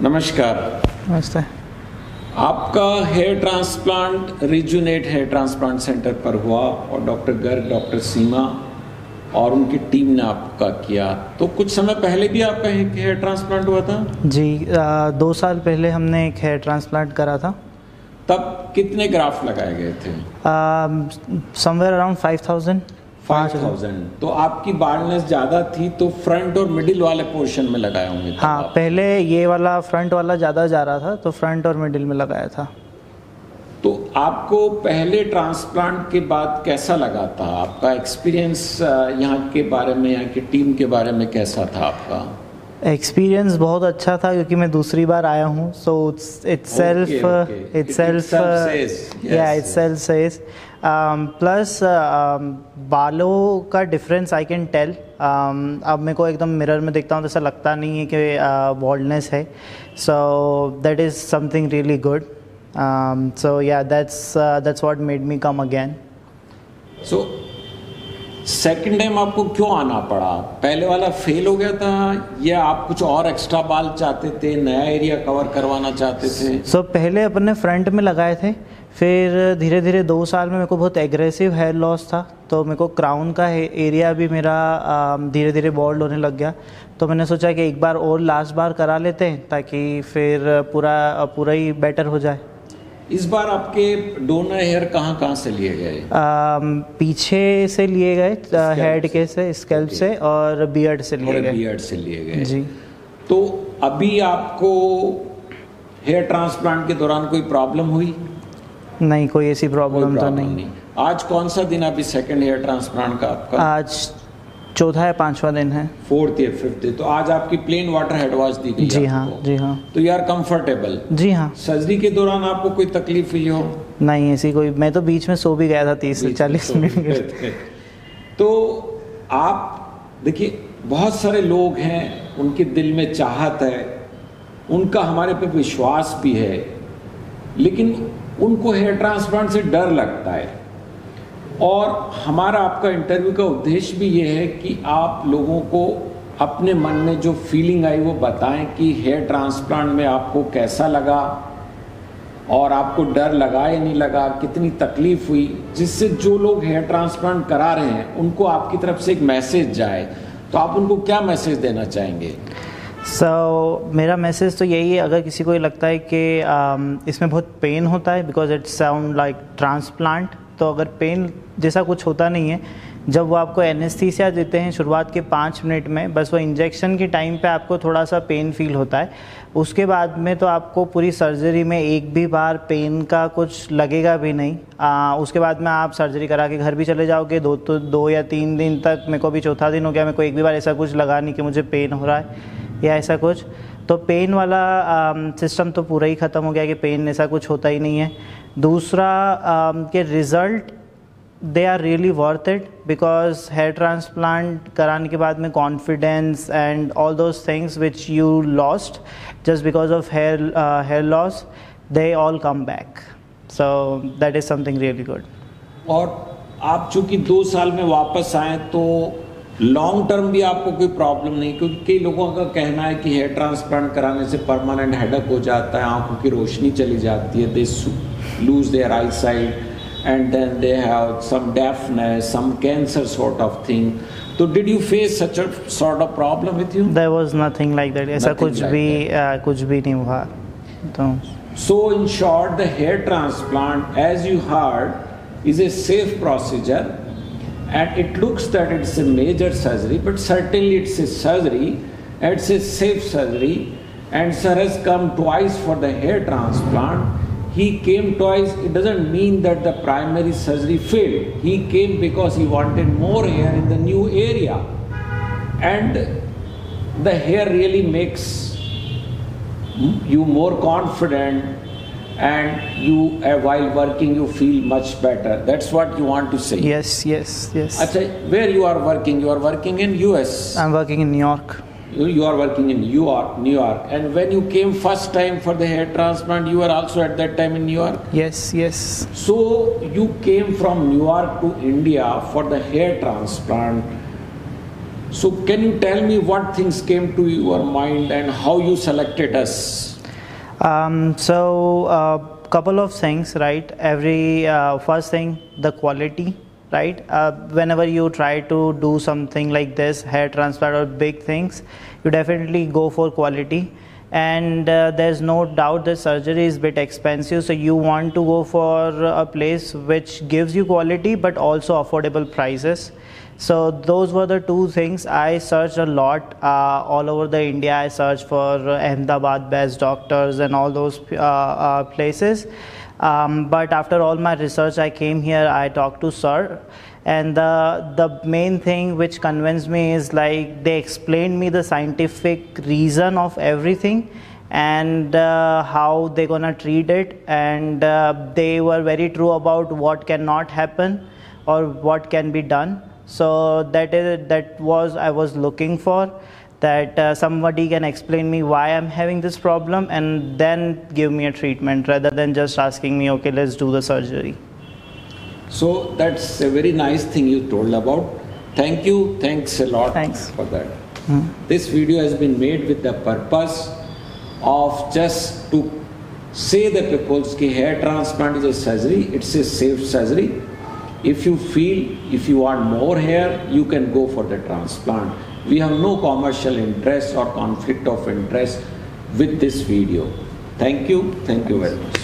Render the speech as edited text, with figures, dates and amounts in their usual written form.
नमस्कार। नमस्ते। आपका hair transplant rejuvenate hair transplant centre पर हुआ और डॉक्टर गर्ग, डॉक्टर सीमा और उनकी टीम ने आपका किया। तो कुछ समय पहले भी आपका एक हेयर ट्रांसप्लांट हुआ था? जी, 2 साल पहले हमने एक हेयर ट्रांसप्लांट करा था। तब कितने ग्राफ्ट लगाए गए थे? Somewhere around 5000। तो आपकी बाल्डनेस ज़्यादा थी तो फ्रंट और मिडिल वाले पोर्शन में लगाए होंगे? हाँ, पहले ये वाला फ्रंट वाला ज़्यादा जा रहा था तो फ्रंट और मिडिल में लगाया था। तो आपको पहले ट्रांसप्लांट के बाद कैसा लगा था? आपका एक्सपीरियंस यहाँ के बारे में, यहाँ की टीम के बारे में कैसा था आपका? एक्सपीरियंस बहुत अच्छा था क्योंकि मैं दूसरी बार आया हूँ। सो itself says प्लस बालों का डिफरेंस आई कैन टेल। अब मेरे को एकदम मिरर में देखता हूँ तो ऐसा लगता नहीं है कि बॉल्डनेस है। So that is something really good. So yeah that's what made me come again. So second time आपको क्यों आना पड़ा? पहले वाला फेल हो गया था या आप कुछ और एक्स्ट्रा बाल चाहते थे, नया एरिया कवर करवाना चाहते थे? सो पहले अपने फ्रंट में लगाए थे, फिर धीरे धीरे 2 साल में मेरे को बहुत एग्रेसिव हेयर लॉस था तो मेरे को क्राउन का एरिया भी मेरा धीरे धीरे बॉल्ड होने लग गया। तो मैंने सोचा कि एक बार और लास्ट बार करा लेते हैं ताकि फिर पूरा ही बेटर हो जाए। इस बार आपके डोनर हेयर कहाँ से लिए गए? पीछे से लिए गए, हेड के से, स्कैल्प से और बियर्ड से लिए गए। बियर्ड से लिए गए जी। तो अभी आपको हेयर ट्रांसप्लांट के दौरान कोई प्रॉब्लम हुई? नहीं, कोई ऐसी प्रॉब्लम तो नहीं। आज कौन सा दिन अभी सेकंड हेयर ट्रांसप्लांट का आपका? आज चौथा या 5वां दिन है। 4th या 5th। तो आज आपकी प्लेन वाटर हेड वॉश दी गई? जी हाँ, जी हाँ। तो यू आर कंफर्टेबल? जी हाँ। सर्जरी के दौरान आपको कोई तकलीफ हुई हो? नहीं ऐसी कोई, मैं तो बीच में सो भी गया था 30 से 40 मिनट। तो आप देखिए, बहुत सारे लोग हैं, उनके दिल में चाहत है, उनका हमारे पे विश्वास भी है, लेकिन उनको हेयर ट्रांसप्लांट से डर लगता है। और हमारा आपका इंटरव्यू का उद्देश्य भी ये है कि आप लोगों को अपने मन में जो फीलिंग आई वो बताएं कि हेयर ट्रांसप्लांट में आपको कैसा लगा और आपको डर लगा या नहीं लगा, कितनी तकलीफ हुई, जिससे जो लोग हेयर ट्रांसप्लांट करा रहे हैं उनको आपकी तरफ से एक मैसेज जाए। तो आप उनको क्या मैसेज देना चाहेंगे? मेरा मैसेज तो यही है, अगर किसी को लगता है कि इसमें बहुत पेन होता है because it sound like transplant, तो अगर पेन जैसा कुछ होता नहीं है, जब वो आपको एनेस्थीसिया देते हैं शुरुआत के 5 मिनट में, बस वो इंजेक्शन के टाइम पे आपको थोड़ा सा पेन फील होता है। उसके बाद में तो आपको पूरी सर्जरी में एक भी बार पेन का कुछ लगेगा भी नहीं। उसके बाद में आप सर्जरी करा के घर भी चले जाओगे। 2 या 3 दिन तक, मेरे को भी चौथा दिन हो गया, मेरे को एक भी बार ऐसा कुछ लगा नहीं कि मुझे पेन हो रहा है या ऐसा कुछ। तो पेन वाला सिस्टम तो पूरा ही ख़त्म हो गया कि पेन ऐसा कुछ होता ही नहीं है। दूसरा के result they are really worth it because hair transplant कराने के बाद में confidence and all those things which you lost just because of hair loss, they all come back. So that is something really good. और आप चूँकि 2 साल में वापस आए तो लॉन्ग टर्म भी आपको कोई प्रॉब्लम नहीं, क्योंकि कई लोगों का कहना है कि हेयर ट्रांसप्लांट कराने से परमानेंट हेडेक हो जाता है, आंखों की रोशनी चली जाती है, दे lose their eyesight and then they have some deafness, some cancer sort of thing. So did you face such a sort of problem with you? There was nothing like that. ऐसा कुछ भी नहीं हुआ। तो So in short, the hair transplant, as you heard, is a safe procedure, and it looks that it's a major surgery, but certainly it's a surgery, and it's a safe surgery, and sir has come twice for the hair transplant. He came twice. It doesn't mean that the primary surgery failed. He came because he wanted more hair in the new area, and the hair really makes you more confident, and you while working you feel much better. That's what you want to say? Yes. Achha, where you are working? You are working in US? I'm working in New York. You are working in New York. And when you came first time for the hair transplant, you were also at that time in New York? Yes. So you came from New York to India for the hair transplant. So can you tell me what things came to your mind and how you selected us? Couple of things, right? First thing, the quality, right? Whenever you try to do something like this, hair transplant or big things, you definitely go for quality. And there's no doubt that surgery is a bit expensive, so you want to go for a place which gives you quality but also affordable prices. So those were the two things. I searched a lot all over the India. I searched for Ahmedabad best doctors and all those places. But after all my research, I came here, I talked to sir, and the main thing which convinced me is like they explained me the scientific reason of everything and how they're gonna treat it, and they were very true about what cannot happen or what can be done. So that was I was looking for, that somebody can explain me why I'm having this problem and then give me a treatment rather than just asking me, okay, let's do the surgery. So that's a very nice thing you told about. Thank you. Thanks a lot. Thanks for that. This video has been made with the purpose of just to say the people that hair transplant is a surgery. It's a safe surgery. If you feel, if you want more hair, you can go for the transplant. We have no commercial interest or conflict of interest with this video. Thank you very much.